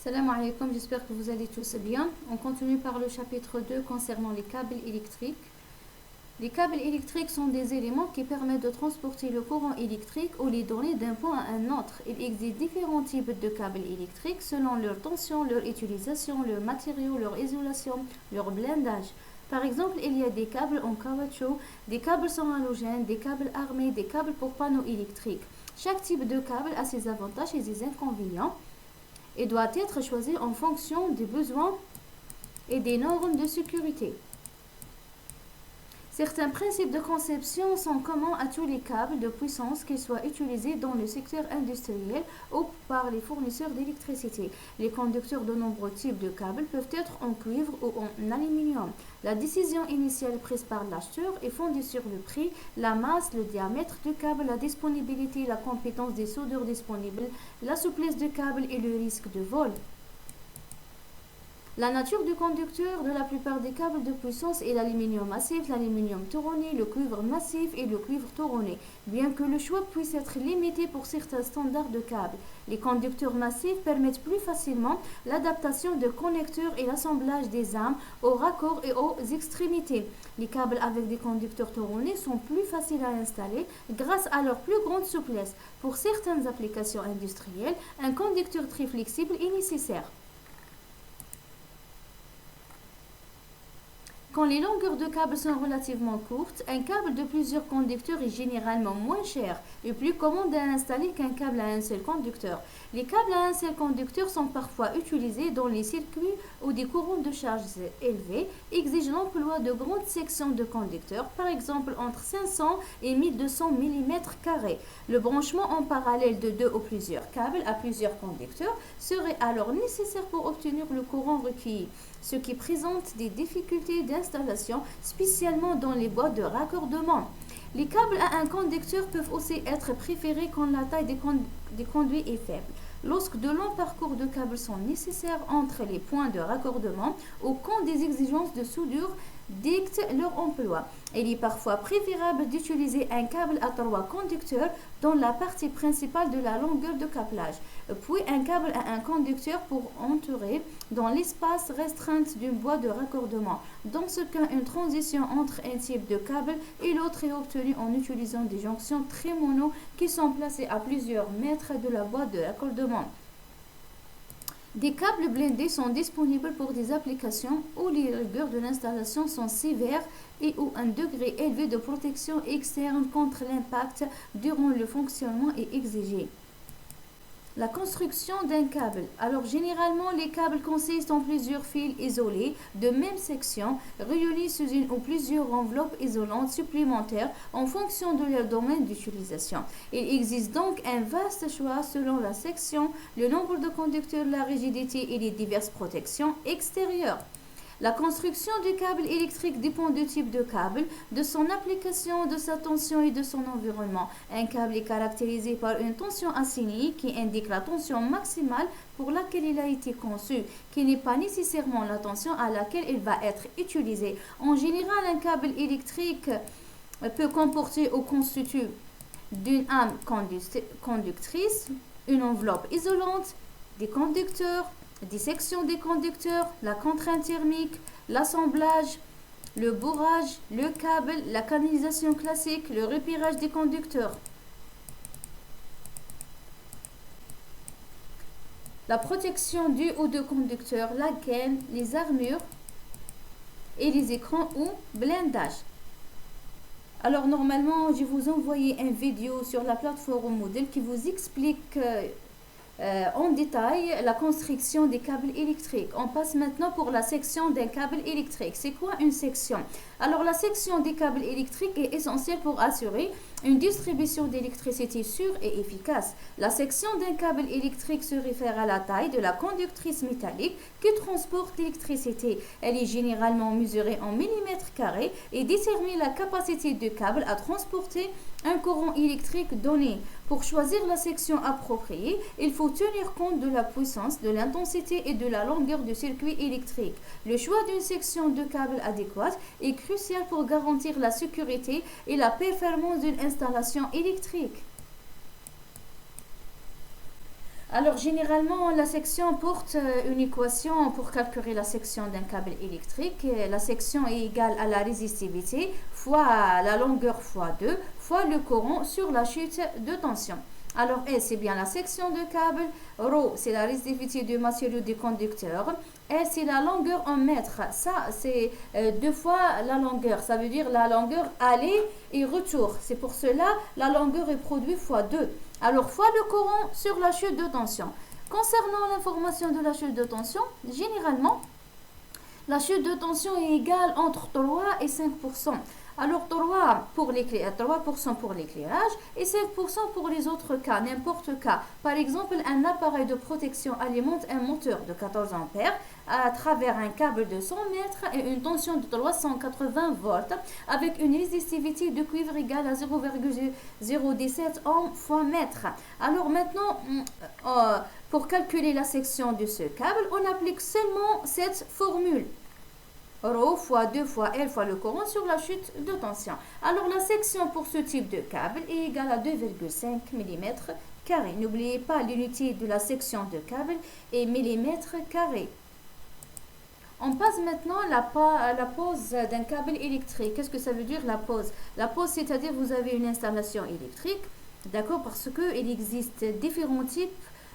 Salam alaikum, j'espère que vous allez tous bien. On continue par le chapitre 2 concernant les câbles électriques. Les câbles électriques sont des éléments qui permettent de transporter le courant électrique ou les données d'un point à un autre. Il existe différents types de câbles électriques selon leur tension, leur utilisation, leurs matériaux, leur isolation, leur blindage. Par exemple, il y a des câbles en caoutchouc, des câbles sans halogène, des câbles armés, des câbles pour panneaux électriques. Chaque type de câble a ses avantages et ses inconvénients et doit être choisi en fonction des besoins et des normes de sécurité. Certains principes de conception sont communs à tous les câbles de puissance, qu'ils soient utilisés dans le secteur industriel ou par les fournisseurs d'électricité. Les conducteurs de nombreux types de câbles peuvent être en cuivre ou en aluminium. La décision initiale prise par l'acheteur est fondée sur le prix, la masse, le diamètre du câble, la disponibilité, la compétence des soudeurs disponibles, la souplesse du câble et le risque de vol. La nature du conducteur de la plupart des câbles de puissance est l'aluminium massif, l'aluminium tourné, le cuivre massif et le cuivre tourné, bien que le choix puisse être limité pour certains standards de câbles. Les conducteurs massifs permettent plus facilement l'adaptation de connecteurs et l'assemblage des armes aux raccords et aux extrémités. Les câbles avec des conducteurs tournés sont plus faciles à installer grâce à leur plus grande souplesse. Pour certaines applications industrielles, un conducteur très flexible est nécessaire. Quand les longueurs de câbles sont relativement courtes, un câble de plusieurs conducteurs est généralement moins cher et plus commode à installer qu'un câble à un seul conducteur. Les câbles à un seul conducteur sont parfois utilisés dans les circuits où des courants de charge élevés exigent l'emploi de grandes sections de conducteurs, par exemple entre 500 et 1200 mm². Le branchement en parallèle de deux ou plusieurs câbles à plusieurs conducteurs serait alors nécessaire pour obtenir le courant requis, ce qui présente des difficultés d'installation, spécialement dans les boîtes de raccordement. Les câbles à un conducteur peuvent aussi être préférés quand la taille des conduits est faible. Lorsque de longs parcours de câbles sont nécessaires entre les points de raccordement ou quand des exigences de soudure dictent leur emploi. Il est parfois préférable d'utiliser un câble à 3 conducteurs dans la partie principale de la longueur de câblage, puis un câble à un conducteur pour entourer dans l'espace restreint d'une boîte de raccordement. Dans ce cas, une transition entre un type de câble et l'autre est obtenue en utilisant des jonctions trémono qui sont placées à plusieurs mètres de la boîte de raccordement. Des câbles blindés sont disponibles pour des applications où les rigueurs de l'installation sont sévères et où un degré élevé de protection externe contre l'impact durant le fonctionnement est exigé. La construction d'un câble. Alors généralement, les câbles consistent en plusieurs fils isolés de même section, réunis sous une ou plusieurs enveloppes isolantes supplémentaires en fonction de leur domaine d'utilisation. Il existe donc un vaste choix selon la section, le nombre de conducteurs, la rigidité et les diverses protections extérieures. La construction du câble électrique dépend du type de câble, de son application, de sa tension et de son environnement. Un câble est caractérisé par une tension assignée qui indique la tension maximale pour laquelle il a été conçu, qui n'est pas nécessairement la tension à laquelle il va être utilisé. En général, un câble électrique peut comporter ou constituer d'une âme conductrice, une enveloppe isolante, des conducteurs, des sections des conducteurs, la contrainte thermique, l'assemblage, le bourrage, le câble, la canalisation classique, le repérage des conducteurs. La protection du ou de conducteurs, la gaine, les armures et les écrans ou blindage. Alors normalement, je vais vous envoyer une vidéo sur la plateforme Moodle qui vous explique en détail la construction des câbles électriques. On passe maintenant pour la section d'un câble électrique. C'est quoi une section? Alors la section des câbles électriques est essentielle pour assurer une distribution d'électricité sûre et efficace. La section d'un câble électrique se réfère à la taille de la conductrice métallique qui transporte l'électricité. Elle est généralement mesurée en millimètres carrés et détermine la capacité du câble à transporter un courant électrique donné. Pour choisir la section appropriée, il faut tenir compte de la puissance, de l'intensité et de la longueur du circuit électrique. Le choix d'une section de câble adéquate est crucial pour garantir la sécurité et la performance d'une installation électrique. Alors, généralement, la section porte une équation pour calculer la section d'un câble électrique. La section est égale à la résistivité fois la longueur fois 2 fois le courant sur la chute de tension. Alors, S, c'est bien la section de câble. Rho, c'est la résistivité du matériau du conducteur. L, c'est la longueur en mètres. Ça, c'est 2 fois la longueur. Ça veut dire la longueur aller et retour. C'est pour cela la longueur est produite fois 2. Alors, fois le courant sur la chute de tension. Concernant l'information de la chute de tension, généralement, la chute de tension est égale entre 3 et 5%. Alors 3% pour l'éclairage et 5% pour les autres cas, n'importe cas. Par exemple, un appareil de protection alimente un moteur de 14 ampères à travers un câble de 100 mètres et une tension de 380 volts avec une résistivité de cuivre égale à 0,017 ohms fois mètre. Alors maintenant, pour calculer la section de ce câble, on applique seulement cette formule. Rho fois 2 fois L fois le courant sur la chute de tension. Alors la section pour ce type de câble est égale à 2,5 mm carré. N'oubliez pas l'unité de la section de câble est millimètre carré. On passe maintenant à la pose d'un câble électrique. Qu'est-ce que ça veut dire la pose? La pose, c'est-à-dire vous avez une installation électrique, d'accord, parce qu'il existe différents types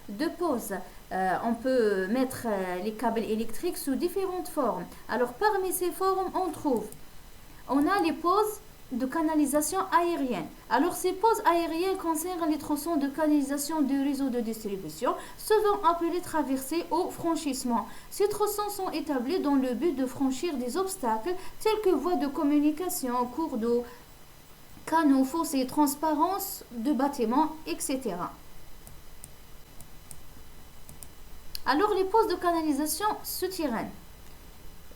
de poses. On peut mettre les câbles électriques sous différentes formes. Alors parmi ces formes, on a les poses de canalisation aérienne. Alors ces poses aériennes concernent les tronçons de canalisation du réseau de distribution, souvent appelés traversées ou franchissements. Ces tronçons sont établis dans le but de franchir des obstacles tels que voies de communication, cours d'eau, canaux, fossés, transparence de bâtiments, etc. Alors, les poses de canalisation souterraines.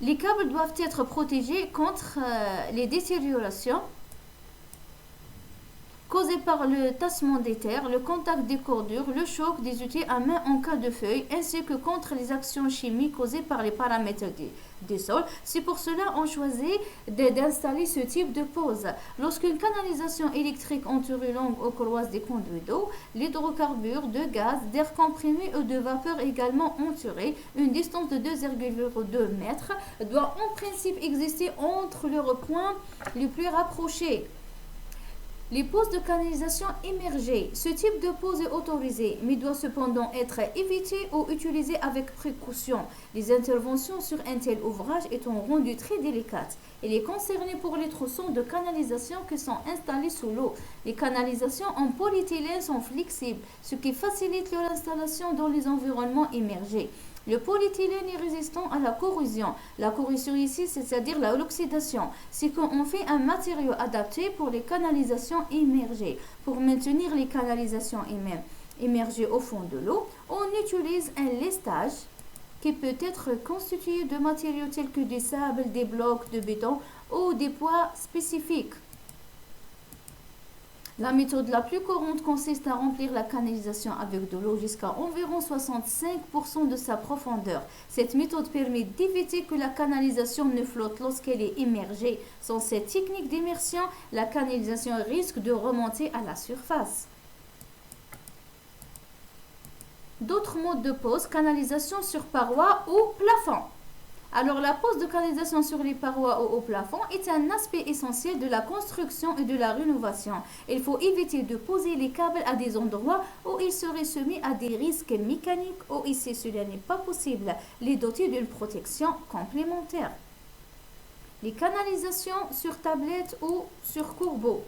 Les câbles doivent être protégés contre les détériorations causées par le tassement des terres, le contact des cordures, le choc des outils à main en cas de feuille, ainsi que contre les actions chimiques causées par les paramètres des sols. C'est pour cela qu'on choisit d'installer ce type de pose. Lorsqu'une canalisation électrique entourée longue ou croise des conduits d'eau, l'hydrocarbure, de gaz, d'air comprimé ou de vapeur également entourée, une distance de 2,2 mètres doit en principe exister entre leurs points les plus rapprochés. Les poses de canalisation immergées. Ce type de pose est autorisé, mais doit cependant être évité ou utilisé avec précaution. Les interventions sur un tel ouvrage étant rendues très délicates. Il est concerné pour les tronçons de canalisation qui sont installés sous l'eau. Les canalisations en polyéthylène sont flexibles, ce qui facilite leur installation dans les environnements immergés. Le polyéthylène est résistant à la corrosion. La corrosion ici, c'est-à-dire l'oxydation. C'est quand on fait un matériau adapté pour les canalisations immergées. Pour maintenir les canalisations immergées au fond de l'eau, on utilise un lestage qui peut être constitué de matériaux tels que des sables, des blocs de béton ou des poids spécifiques. La méthode la plus courante consiste à remplir la canalisation avec de l'eau jusqu'à environ 65% de sa profondeur. Cette méthode permet d'éviter que la canalisation ne flotte lorsqu'elle est immergée. Sans cette technique d'immersion, la canalisation risque de remonter à la surface. D'autres modes de pose, canalisation sur paroi ou plafond. Alors, la pose de canalisation sur les parois ou au plafond est un aspect essentiel de la construction et de la rénovation. Il faut éviter de poser les câbles à des endroits où ils seraient soumis à des risques mécaniques ou ici cela n'est pas possible, les doter d'une protection complémentaire. Les canalisations sur tablette ou sur courbeau.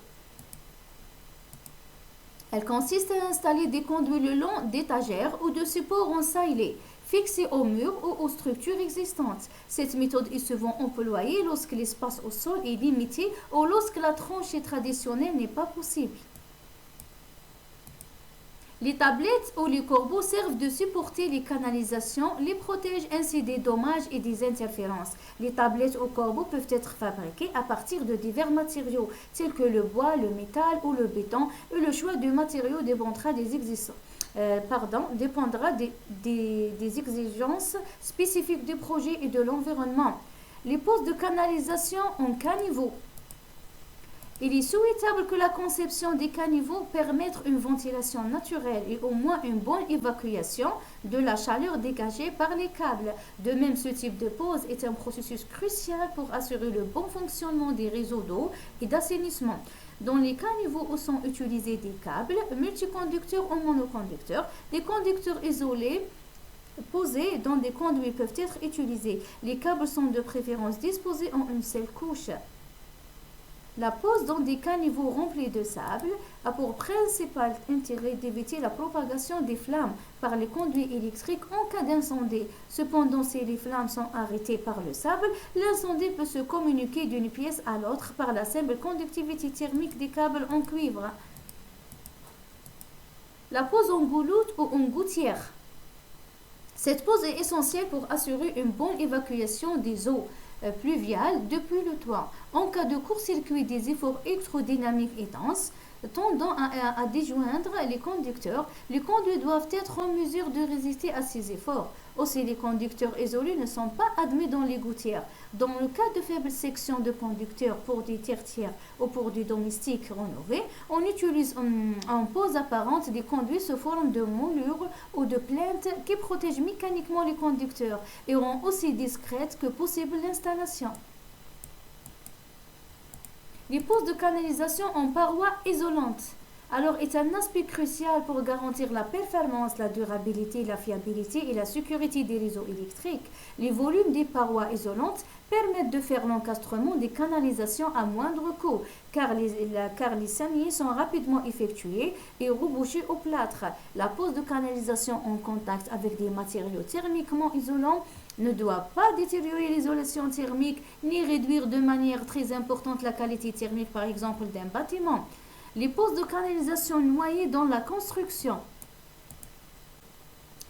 Elles consistent à installer des conduits le long d'étagères ou de supports en saillie, fixés au mur ou aux structures existantes. Cette méthode est souvent employée lorsque l'espace au sol est limité ou lorsque la tranchée traditionnelle n'est pas possible. Les tablettes ou les corbeaux servent de supporter les canalisations, les protègent ainsi des dommages et des interférences. Les tablettes ou corbeaux peuvent être fabriqués à partir de divers matériaux, tels que le bois, le métal ou le béton, et le choix du matériau dépendra des exigences spécifiques du projet et de l'environnement. Les poses de canalisation en caniveau. Il est souhaitable que la conception des caniveaux permette une ventilation naturelle et au moins une bonne évacuation de la chaleur dégagée par les câbles. De même, ce type de pose est un processus crucial pour assurer le bon fonctionnement des réseaux d'eau et d'assainissement. Dans les caniveaux où sont utilisés des câbles multiconducteurs ou monoconducteurs, des conducteurs isolés posés dans des conduits peuvent être utilisés. Les câbles sont de préférence disposés en une seule couche. La pose dans des caniveaux remplis de sable a pour principal intérêt d'éviter la propagation des flammes par les conduits électriques en cas d'incendie. Cependant, si les flammes sont arrêtées par le sable, l'incendie peut se communiquer d'une pièce à l'autre par la simple conductivité thermique des câbles en cuivre. La pose en gouloute ou en gouttière. Cette pose est essentielle pour assurer une bonne évacuation des eaux pluviales depuis le toit. En cas de court-circuit des efforts électrodynamiques intenses tendant à déjoindre les conduits doivent être en mesure de résister à ces efforts. Aussi, les conducteurs isolés ne sont pas admis dans les gouttières. Dans le cas de faibles sections de conducteurs pour des tertiaires ou pour des domestiques rénovés, on utilise en pose apparente des conduits sous forme de moulures ou de plinthes qui protègent mécaniquement les conducteurs et rend aussi discrète que possible l'installation. Les poses de canalisation en parois isolantes est un aspect crucial pour garantir la performance, la durabilité, la fiabilité et la sécurité des réseaux électriques. Les volumes des parois isolantes permettent de faire l'encastrement des canalisations à moindre coût, car les saignées sont rapidement effectuées et rebouchées au plâtre. La pose de canalisation en contact avec des matériaux thermiquement isolants ne doit pas détériorer l'isolation thermique ni réduire de manière très importante la qualité thermique, par exemple, d'un bâtiment. Les poses de canalisation noyées dans la construction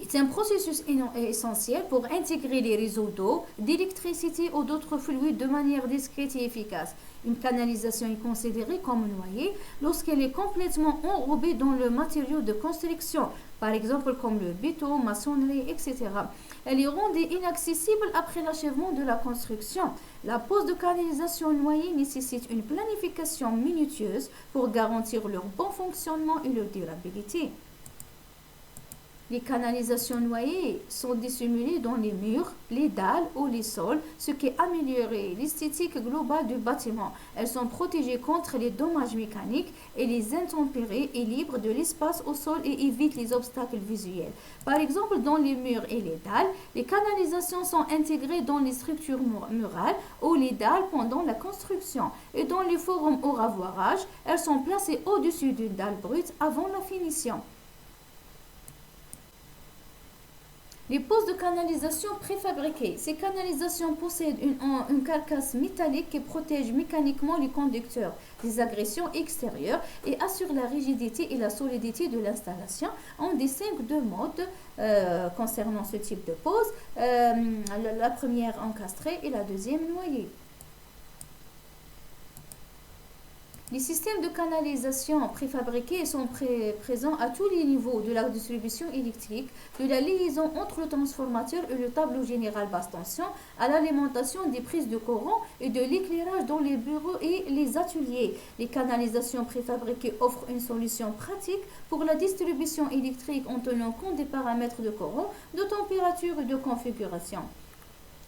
est un processus essentiel pour intégrer les réseaux d'eau, d'électricité ou d'autres fluides de manière discrète et efficace. Une canalisation est considérée comme noyée lorsqu'elle est complètement enrobée dans le matériau de construction, par exemple comme le béton, maçonnerie, etc. Elle est rendue inaccessible après l'achèvement de la construction. La pose de canalisation noyée nécessite une planification minutieuse pour garantir leur bon fonctionnement et leur durabilité. Les canalisations noyées sont dissimulées dans les murs, les dalles ou les sols, ce qui améliore l'esthétique globale du bâtiment. Elles sont protégées contre les dommages mécaniques et les intempéries et libres de l'espace au sol et évitent les obstacles visuels. Par exemple, dans les murs et les dalles, les canalisations sont intégrées dans les structures murales ou les dalles pendant la construction. Et dans les forums au ravoirage, elles sont placées au-dessus d'une dalle brute avant la finition. Les poses de canalisation préfabriquées. Ces canalisations possèdent une carcasse métallique qui protège mécaniquement les conducteurs des agressions extérieures et assure la rigidité et la solidité de l'installation. On distingue deux modes concernant ce type de pose. La première encastrée et la deuxième noyée. Les systèmes de canalisation préfabriqués sont présents à tous les niveaux de la distribution électrique, de la liaison entre le transformateur et le tableau général basse tension, à l'alimentation des prises de courant et de l'éclairage dans les bureaux et les ateliers. Les canalisations préfabriquées offrent une solution pratique pour la distribution électrique en tenant compte des paramètres de courant, de température et de configuration.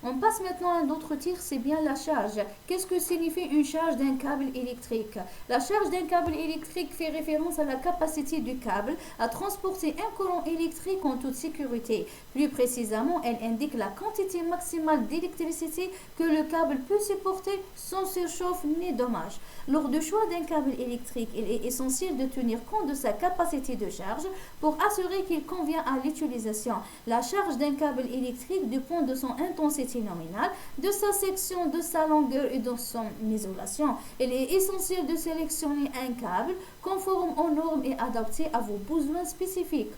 On passe maintenant à un autre titre, c'est bien la charge. Qu'est-ce que signifie une charge d'un câble électrique? La charge d'un câble électrique fait référence à la capacité du câble à transporter un courant électrique en toute sécurité. Plus précisément, elle indique la quantité maximale d'électricité que le câble peut supporter sans surchauffe ni dommage. Lors du choix d'un câble électrique, il est essentiel de tenir compte de sa capacité de charge pour assurer qu'il convient à l'utilisation. La charge d'un câble électrique dépend de son intensité nominale, de sa section, de sa longueur et de son isolation. Il est essentiel de sélectionner un câble conforme aux normes et adapté à vos besoins spécifiques.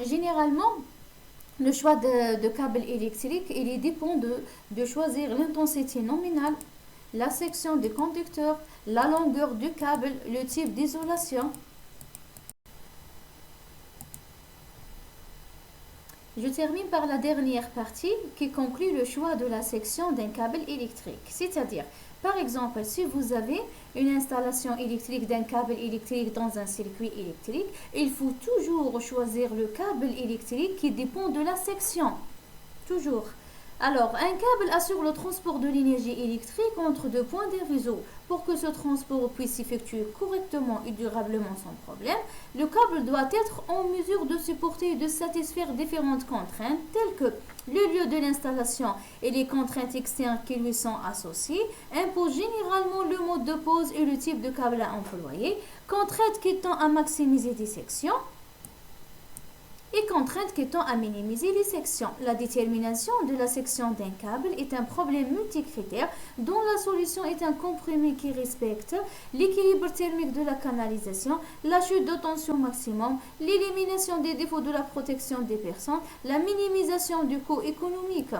Généralement, le choix de câble électrique, il dépend de choisir l'intensité nominale, la section du conducteur, la longueur du câble, le type d'isolation. Je termine par la dernière partie qui conclut le choix de la section d'un câble électrique. C'est-à-dire, par exemple, si vous avez une installation électrique d'un câble électrique dans un circuit électrique, il faut toujours choisir le câble électrique qui dépend de la section. Toujours. Alors, un câble assure le transport de l'énergie électrique entre deux points d'un réseau. Pour que ce transport puisse s'effectuer correctement et durablement sans problème, le câble doit être en mesure de supporter et de satisfaire différentes contraintes telles que le lieu de l'installation et les contraintes externes qui lui sont associées, imposent généralement le mode de pose et le type de câble à employer, contraintes qui tendent à maximiser des sections, et contraintes qui tendent à minimiser les sections. La détermination de la section d'un câble est un problème multicritère dont la solution est un compromis qui respecte l'équilibre thermique de la canalisation, la chute de tension maximum, l'élimination des défauts de la protection des personnes, la minimisation du coût économique.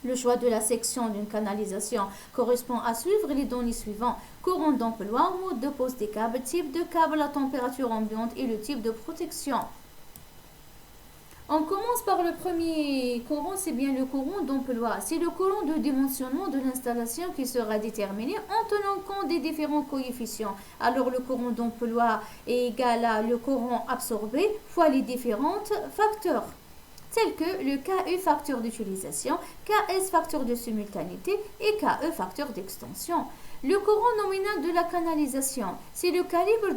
Le choix de la section d'une canalisation correspond à suivre les données suivantes: courant d'emploi, mode de pose des câbles, type de câble à température ambiante et le type de protection. On commence par le premier courant, c'est bien le courant d'emploi. C'est le courant de dimensionnement de l'installation qui sera déterminé en tenant compte des différents coefficients. Alors le courant d'emploi est égal à le courant absorbé fois les différents facteurs, tels que le KE facteur d'utilisation, KS facteur de simultanéité et KE facteur d'extension. Le courant nominal de la canalisation, c'est le calibre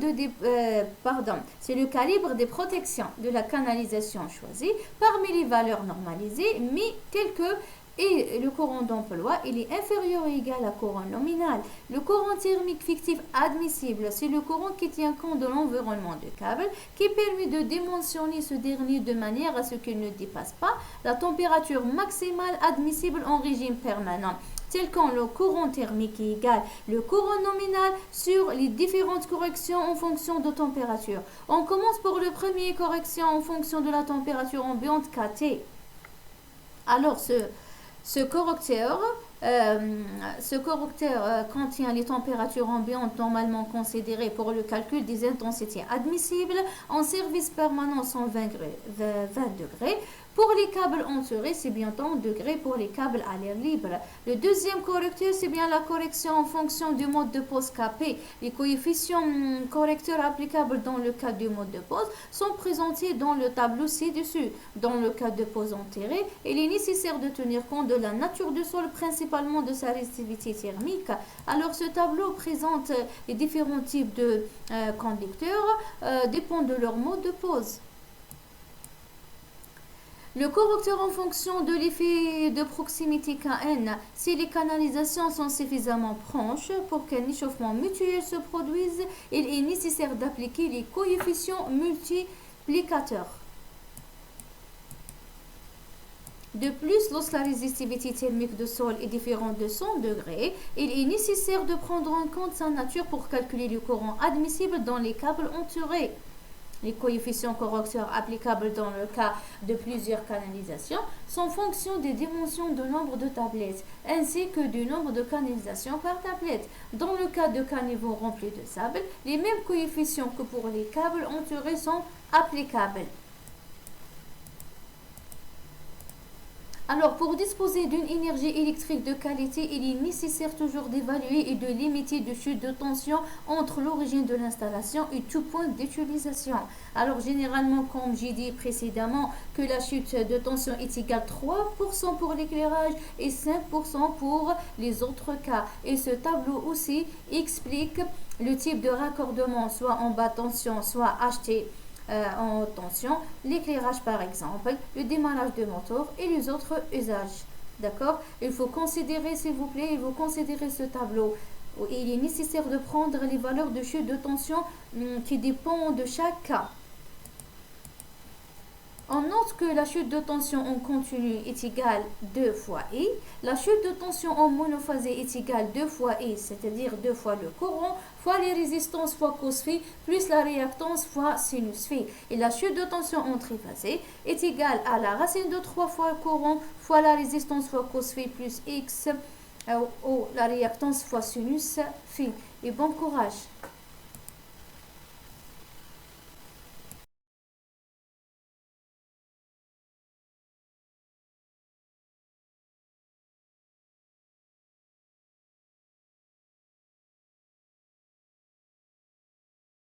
des protections de la canalisation choisie parmi les valeurs normalisées, mais telles que et le courant d'emploi, il est inférieur ou égal à courant nominal. Le courant thermique fictif admissible, c'est le courant qui tient compte de l'environnement du câble, qui permet de dimensionner ce dernier de manière à ce qu'il ne dépasse pas la température maximale admissible en régime permanent, tel que le courant thermique est égal le courant nominal sur les différentes corrections en fonction de température. On commence par le premier correction en fonction de la température ambiante KT. Alors ce correcteur contient les températures ambiantes normalement considérées pour le calcul des intensités admissibles en service permanent 120 degrés. Pour les câbles entourés, c'est bien 30 degrés pour les câbles à l'air libre. Le deuxième correcteur, c'est bien la correction en fonction du mode de pose KP. Les coefficients correcteurs applicables dans le cas du mode de pose sont présentés dans le tableau ci-dessus. Dans le cas de pose enterrée, il est nécessaire de tenir compte de la nature du sol, principalement de sa résistivité thermique. Alors ce tableau présente les différents types de conducteurs dépendant de leur mode de pose. Le correcteur en fonction de l'effet de proximité Kn, si les canalisations sont suffisamment proches pour qu'un échauffement mutuel se produise, il est nécessaire d'appliquer les coefficients multiplicateurs. De plus, lorsque la résistivité thermique du sol est différente de 100 degrés, il est nécessaire de prendre en compte sa nature pour calculer le courant admissible dans les câbles entourés. Les coefficients correcteurs applicables dans le cas de plusieurs canalisations sont fonction des dimensions du nombre de tablettes ainsi que du nombre de canalisations par tablette. Dans le cas de caniveaux remplis de sable, les mêmes coefficients que pour les câbles entourés sont applicables. Alors, pour disposer d'une énergie électrique de qualité, il est nécessaire toujours d'évaluer et de limiter de chute de tension entre l'origine de l'installation et tout point d'utilisation. Alors, généralement, comme j'ai dit précédemment, que la chute de tension est égale à 3% pour l'éclairage et 5% pour les autres cas. Et ce tableau aussi explique le type de raccordement, soit en bas tension, soit acheté en haute tension, l'éclairage par exemple, le démarrage de moteur et les autres usages. D'accord? Il faut considérer, s'il vous plaît, il faut considérer ce tableau. Il est nécessaire de prendre les valeurs de chute de tension qui dépendent de chaque cas. On note que la chute de tension en continu est égale 2 fois I. La chute de tension en monophasé est égale 2 fois I, c'est-à-dire 2 fois le courant, fois les résistances fois cos phi, plus la réactance fois sinus phi. Et la chute de tension en triphasé est égale à la racine de 3 fois le courant, fois la résistance fois cos phi, plus X, ou la réactance fois sinus phi. Et bon courage!